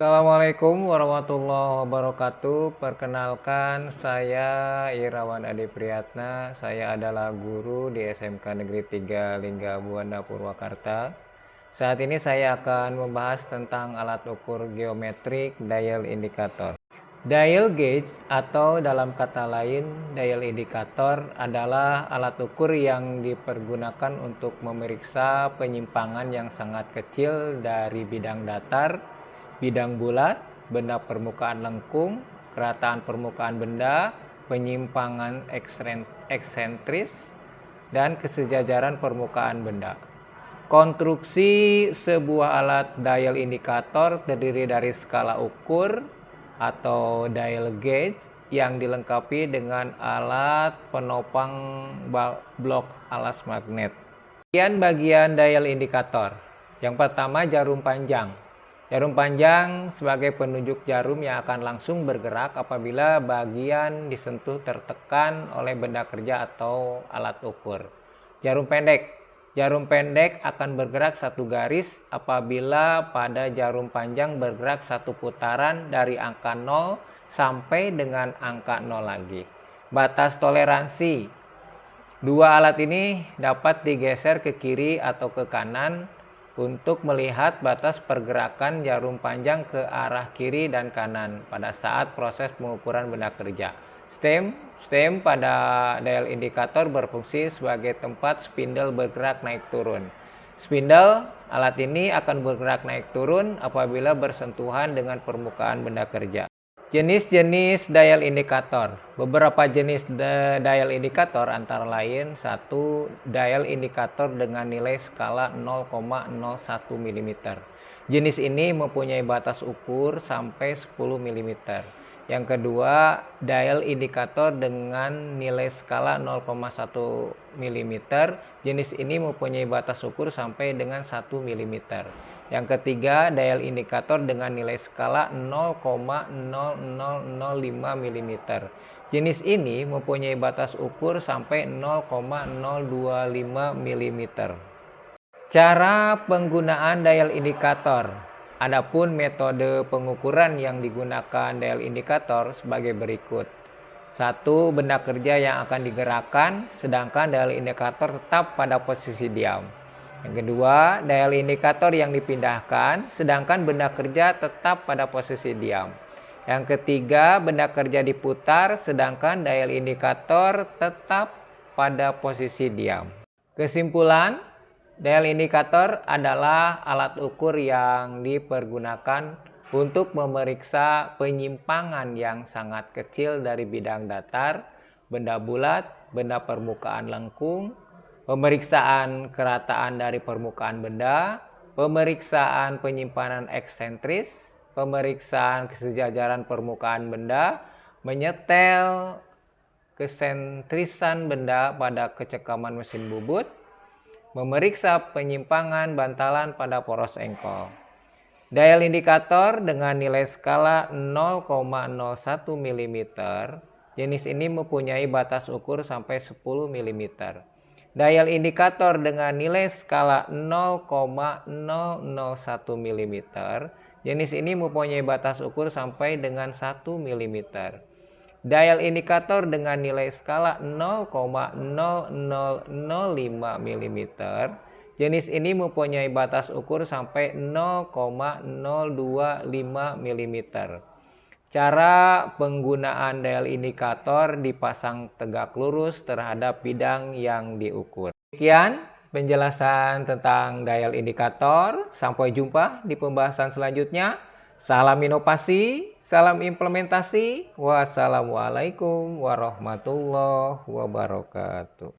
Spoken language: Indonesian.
Assalamualaikum warahmatullahi wabarakatuh. Perkenalkan, saya Irawan Adi Priyatna. Saya adalah guru di SMK Negeri 3 Lingga Buana Purwakarta. Saat ini saya akan membahas tentang alat ukur geometrik dial indikator. Dial gauge atau dalam kata lain dial indikator adalah alat ukur yang dipergunakan untuk memeriksa penyimpangan yang sangat kecil dari bidang datar, bidang bulat, benda permukaan lengkung, kerataan permukaan benda, penyimpangan eksentris, dan kesejajaran permukaan benda. Konstruksi sebuah alat dial indikator terdiri dari skala ukur atau dial gauge yang dilengkapi dengan alat penopang blok alas magnet. Bagian dial indikator. Yang pertama, jarum panjang. Jarum panjang sebagai penunjuk jarum yang akan langsung bergerak apabila bagian disentuh tertekan oleh benda kerja atau alat ukur. Jarum pendek. Jarum pendek akan bergerak satu garis apabila pada jarum panjang bergerak satu putaran dari angka 0 sampai dengan angka 0 lagi. Batas toleransi. Dua alat ini dapat digeser ke kiri atau ke kanan untuk melihat batas pergerakan jarum panjang ke arah kiri dan kanan pada saat proses pengukuran benda kerja. Stem pada dial indikator berfungsi sebagai tempat spindle bergerak naik turun. Spindle alat ini akan bergerak naik turun apabila bersentuhan dengan permukaan benda kerja. Jenis-jenis dial indikator. Beberapa jenis dial indikator antara lain: 1. Dial indikator dengan nilai skala 0,01 mm. Jenis ini mempunyai batas ukur sampai 10 mm. Yang kedua, dial indikator dengan nilai skala 0,1 mm. Jenis ini mempunyai batas ukur sampai dengan 1 mm. Yang ketiga, dial indikator dengan nilai skala 0,0005 mm. Jenis ini mempunyai batas ukur sampai 0,025 mm. Cara penggunaan dial indikator. Adapun metode pengukuran yang digunakan dial indikator sebagai berikut. 1. Benda kerja yang akan digerakkan, sedangkan dial indikator tetap pada posisi diam. Yang kedua, dial indikator yang dipindahkan, sedangkan benda kerja tetap pada posisi diam. Yang ketiga, benda kerja diputar, sedangkan dial indikator tetap pada posisi diam. Kesimpulan, dial indikator adalah alat ukur yang dipergunakan untuk memeriksa penyimpangan yang sangat kecil dari bidang datar, benda bulat, benda permukaan lengkung, pemeriksaan kerataan dari permukaan benda, pemeriksaan penyimpanan eksentris, pemeriksaan kesejajaran permukaan benda, menyetel kesentrisan benda pada kecekaman mesin bubut, memeriksa penyimpangan bantalan pada poros engkol. Dial indikator dengan nilai skala 0,01 mm. Jenis ini mempunyai batas ukur sampai 10 mm. Dial indikator dengan nilai skala 0,001 mm. Jenis ini mempunyai batas ukur sampai dengan 1 mm. Dial indikator dengan nilai skala 0,0005 mm. Jenis ini mempunyai batas ukur sampai 0,025 mm. Cara penggunaan dial indikator: dipasang tegak lurus terhadap bidang yang diukur. Sekian penjelasan tentang dial indikator. Sampai jumpa di pembahasan selanjutnya. Salam inovasi, salam implementasi. Wassalamualaikum warahmatullahi wabarakatuh.